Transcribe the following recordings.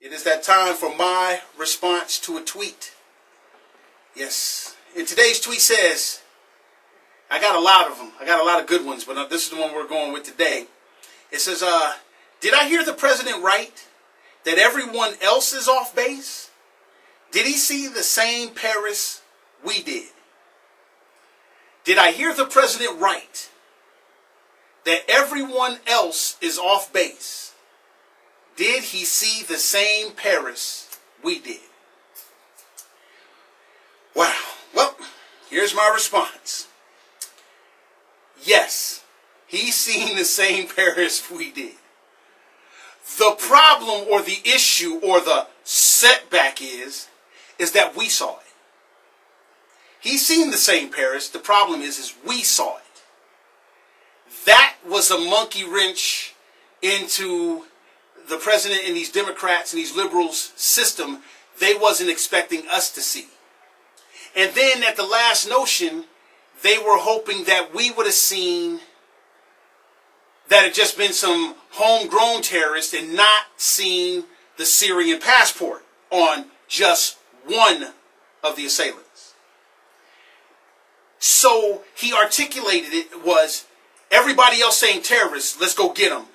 It is that time for my response to a tweet. Yes. And today's tweet says, I got a lot of them. I got a lot of good ones, but this is the one we're going with today. It says, did I hear the president right that everyone else is off base? Did he see the same Paris we did? Did I hear the president right that everyone else is off base? Did he see the same Paris we did? Wow. Well, here's my response. Yes, he's seen the same Paris we did. The problem or the issue or the setback is that we saw it. He's seen the same Paris. The problem is we saw it. That was a monkey wrench into the president and these Democrats and these liberals' system they wasn't expecting us to see. And then at the last notion, they were hoping that we would have seen that it just been some homegrown terrorist and not seen the Syrian passport on just one of the assailants. So he articulated it was everybody else saying terrorists, let's go get them.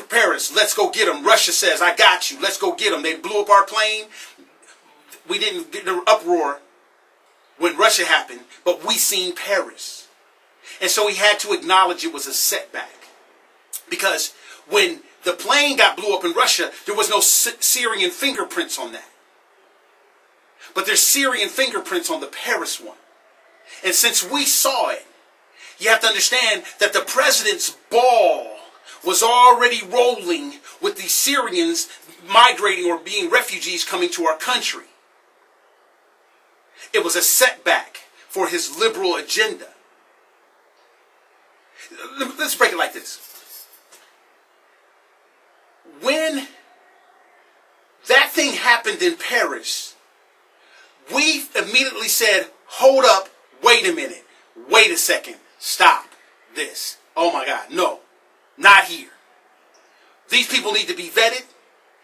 Paris, let's go get them. Russia says, I got you. Let's go get them. They blew up our plane. We didn't get the uproar when Russia happened, but we seen Paris. And so he had to acknowledge it was a setback. Because when the plane got blew up in Russia, there was no Syrian fingerprints on that. But there's Syrian fingerprints on the Paris one. And since we saw it, you have to understand that the president's ball was already rolling with the Syrians migrating or being refugees coming to our country. It was a setback for his liberal agenda. Let's break it like this. When that thing happened in Paris, we immediately said, hold up, wait a minute, wait a second, stop this. Oh my God, no. Not here. These people need to be vetted.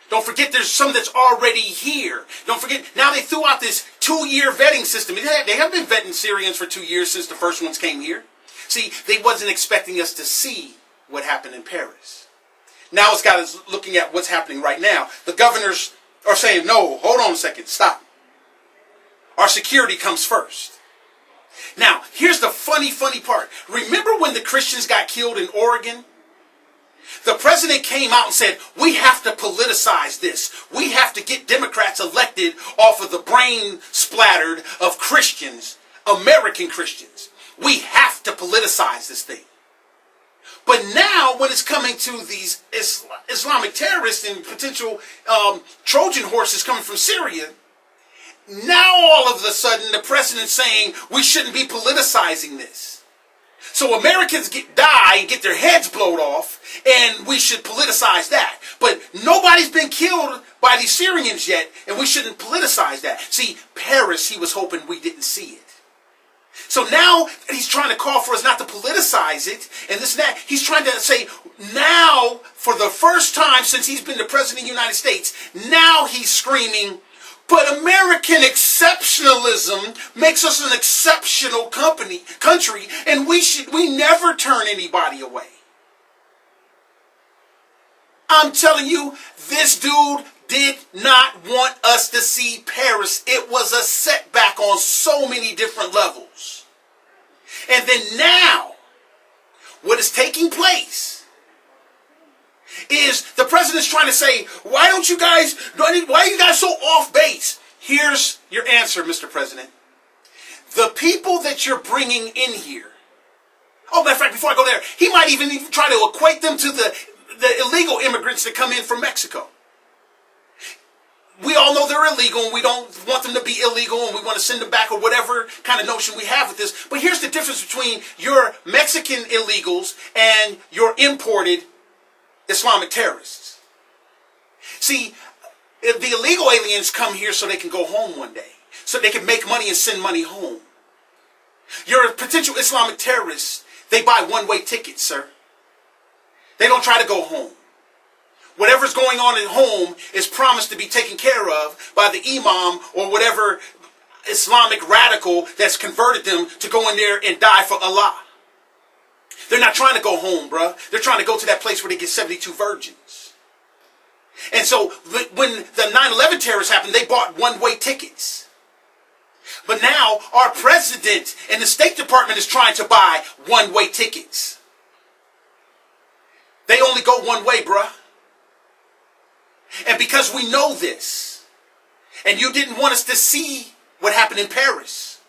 Don't forget there's some that's already here. Don't forget, now they threw out this 2-year vetting system. They have been vetting Syrians for 2 years since the first ones came here. See, they wasn't expecting us to see what happened in Paris. Now it's got us looking at what's happening right now. The governors are saying, no, hold on a second, stop. Our security comes first. Now, here's the funny part. Remember when the Christians got killed in Oregon? The president came out and said, we have to politicize this. We have to get Democrats elected off of the brain splattered of Christians, American Christians. We have to politicize this thing. But now when it's coming to these Islamic terrorists and potential Trojan horses coming from Syria, now all of a sudden the president's saying we shouldn't be politicizing this. So Americans die and get their heads blown off, and we should politicize that. But nobody's been killed by these Syrians yet, and we shouldn't politicize that. See, Paris, he was hoping we didn't see it. So now he's trying to call for us not to politicize it, and this and that. He's trying to say, now, for the first time since he's been the president of the United States, now he's screaming, but American exceptionalism makes us an exceptional country, and we never turn anybody away. I'm telling you, this dude did not want us to see Paris. It was a setback on so many different levels. And then now, what is taking place is the president's trying to say, why are you guys so off base? Here's your answer, Mr. President. The people that you're bringing in here, oh, matter of fact, before I go there, he might even try to equate them to the illegal immigrants that come in from Mexico. We all know they're illegal, and we don't want them to be illegal, and we want to send them back, or whatever kind of notion we have with this. But here's the difference between your Mexican illegals and your imported Islamic terrorists. See, the illegal aliens come here so they can go home one day, so they can make money and send money home. Your potential Islamic terrorists, they buy one-way tickets, sir. They don't try to go home. Whatever's going on at home is promised to be taken care of by the imam or whatever Islamic radical that's converted them to go in there and die for Allah. They're not trying to go home, bruh. They're trying to go to that place where they get 72 virgins. And so when the 9/11 terrorists happened, they bought one-way tickets. But now our president and the State Department is trying to buy one-way tickets. They only go one way, bruh. And because we know this, and you didn't want us to see what happened in Paris,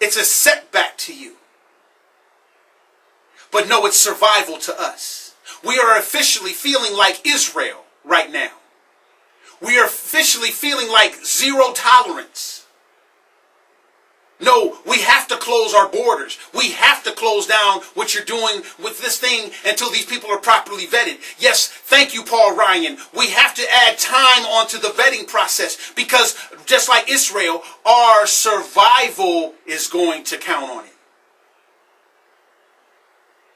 it's a setback to you. But no, it's survival to us. We are officially feeling like Israel right now. We are officially feeling like zero tolerance. No, we have to close our borders. We have to close down what you're doing with this thing until these people are properly vetted. Yes, thank you, Paul Ryan. We have to add time onto the vetting process because just like Israel, our survival is going to count on it.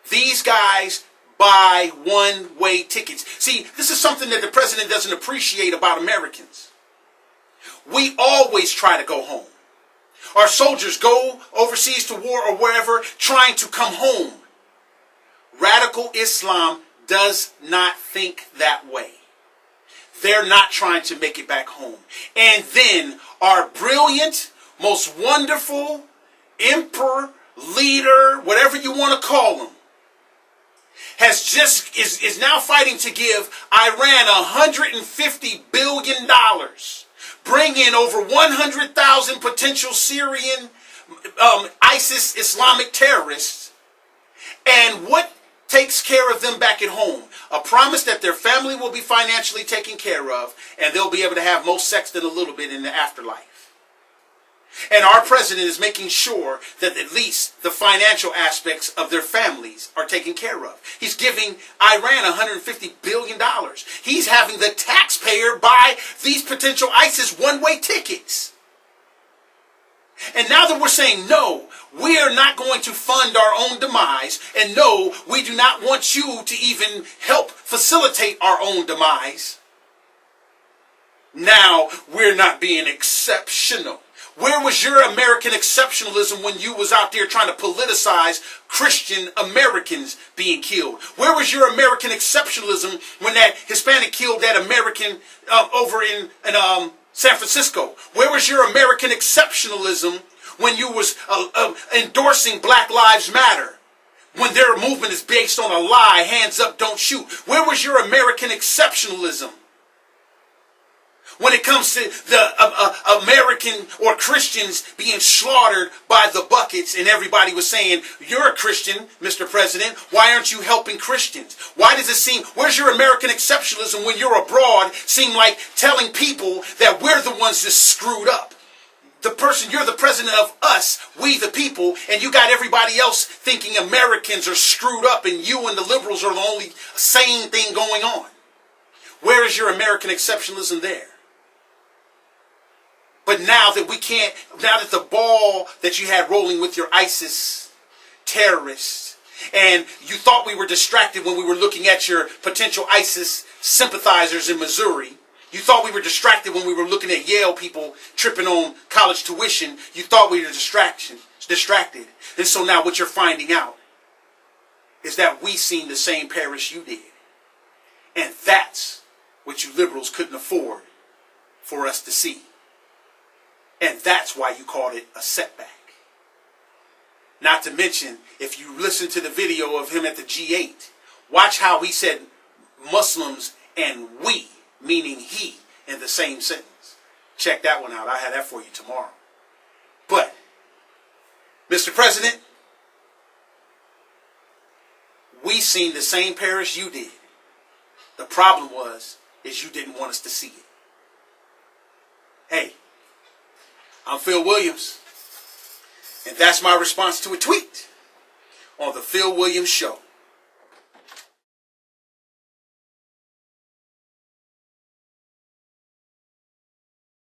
These guys buy one-way tickets. See, this is something that the president doesn't appreciate about Americans. We always try to go home. Our soldiers go overseas to war or wherever trying to come home. Radical Islam does not think that way. They're not trying to make it back home. And then our brilliant, most wonderful emperor, leader, whatever you want to call him, is now fighting to give Iran $150 billion. Bring in over 100,000 potential Syrian ISIS Islamic terrorists. And what takes care of them back at home? A promise that their family will be financially taken care of and they'll be able to have most sex than a little bit in the afterlife. And our president is making sure that at least the financial aspects of their families are taken care of. He's giving Iran $150 billion. He's having the taxpayer buy these potential ISIS one-way tickets. And now that we're saying, no, we are not going to fund our own demise, and no, we do not want you to even help facilitate our own demise, now we're not being exceptional. Where was your American exceptionalism when you was out there trying to politicize Christian Americans being killed? Where was your American exceptionalism when that Hispanic killed that American over in San Francisco? Where was your American exceptionalism when you was endorsing Black Lives Matter? When their movement is based on a lie, hands up, don't shoot. Where was your American exceptionalism when it comes to the American or Christians being slaughtered by the buckets and everybody was saying, you're a Christian, Mr. President, why aren't you helping Christians? Why does it seem, where's your American exceptionalism when you're abroad seem like telling people that we're the ones that's screwed up? You're the president of us, we the people, and you got everybody else thinking Americans are screwed up and you and the liberals are the only sane thing going on. Where is your American exceptionalism there? But now that the ball that you had rolling with your ISIS terrorists, and you thought we were distracted when we were looking at your potential ISIS sympathizers in Missouri, you thought we were distracted when we were looking at Yale people tripping on college tuition, you thought we were distracted. And so now what you're finding out is that we seen the same Paris you did. And that's what you liberals couldn't afford for us to see. And that's why you called it a setback. Not to mention, if you listen to the video of him at the G8, watch how he said Muslims and we, meaning he, in the same sentence. Check that one out. I'll have that for you tomorrow. But, Mr. President, we seen the same Paris you did. The problem is you didn't want us to see it. Hey, I'm Phil Williams, and that's my response to a tweet on The Phil Williams Show.